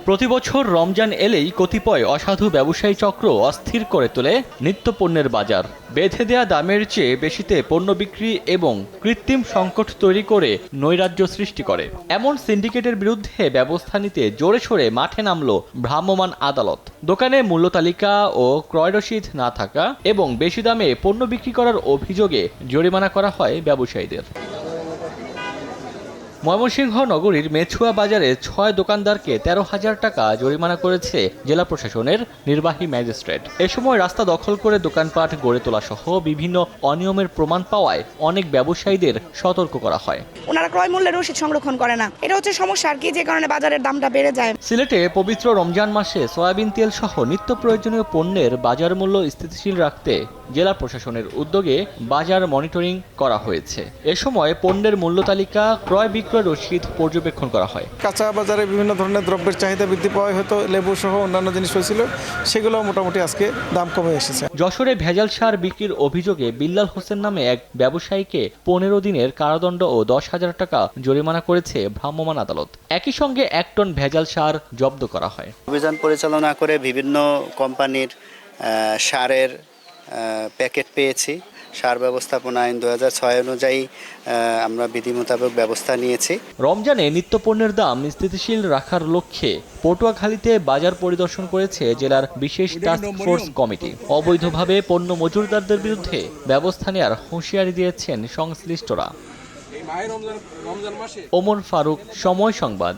প্রতি বছর রমজান এলেই কতিপয় অসাধু ব্যবসায়ী চক্র অস্থির করে তোলে নিত্যপণ্যের বাজার। বেঁধে দেয়া দামের চেয়ে বেশিতে পণ্য বিক্রি এবং কৃত্রিম সংকট তৈরি করে নৈরাজ্য সৃষ্টি করে। এমন সিন্ডিকেটের বিরুদ্ধে ব্যবস্থা নিতে জোরে সোরে মাঠে নামল ভ্রাম্যমাণ আদালত। দোকানে মূল্য তালিকা ও ক্রয় রসিদ না থাকা এবং বেশি দামে পণ্য বিক্রি করার অভিযোগে জরিমানা করা হয় ব্যবসায়ীদের। ময়মনসিংহ নগরীর মেছুয়া বাজারে ৬ দোকানদারকে ১৩,০০০ টাকা জরিমানা করেছে জেলা প্রশাসনের নির্বাহী ম্যাজিস্ট্রেট। এ সময় রাস্তা দখল করে দোকানপাট গড়ে তোলা সহ বিভিন্ন অনিয়মের প্রমাণ পাওয়ায় অনেক ব্যবসায়ীদের সতর্ক করা হয়। ওনারা ক্রয় মূল্যের রসিদ সংরক্ষণ করে না, এটা হচ্ছে সমস্যা আর কি, যে কারণে বাজারের দামটা বেড়ে যায়। সিলেটে পবিত্র রমজান মাসে সয়াবিন তেল সহ নিত্য প্রয়োজনীয় পণ্যের বাজার মূল্য স্থিতিশীল রাখতে জেলা প্রশাসনের উদ্যোগে বাজার মনিটরিং করা হয়েছে। এ সময় পণ্যের মূল্য তালিকা, ক্রয় বিক্রয় রসিদ পর্যবেক্ষণ করা হয়। কাঁচা বাজারে বিভিন্ন ধরনের দ্রব্যের চাহিদা বৃদ্ধি পাওয়ায় হয়তো লেবু সহ অন্যান্য জিনিস হয়েছিল, সেগুলো মোটামুটি আজকে দাম কমে এসেছে। যশোরে ভেজাল সার বিক্রির অভিযোগে বিল্লাল হোসেন নামে এক ব্যবসায়ীকে ১৫ দিনের কারাদণ্ড ও ১০,০০০ টাকা জরিমানা করেছে ভ্রাম্যমাণ আদালত। একই সঙ্গে ১ টন ভেজাল সার জব্দ করা হয়। অভিযান পরিচালনা করে বিভিন্ন কোম্পানির সারের প্যাকেট পেয়েছি। সার ব্যবস্থাপনা আইন ২০০৬ অনুযায়ী আমরা বিধি মোতাবেক ব্যবস্থা নিয়েছি। রমজানে নিত্যপণ্যের দাম স্থিতিশীল রাখার লক্ষ্যে পটুয়াখালীতে বাজার পরিদর্শন করেছে জেলার বিশেষ টাস্ক ফোর্স কমিটি। অবৈধভাবে পণ্য মজুরদারদের বিরুদ্ধে ব্যবস্থা নেওয়ার হুঁশিয়ারি দিয়েছেন সংশ্লিষ্টরা। ওমর ফারুক, সময় সংবাদ।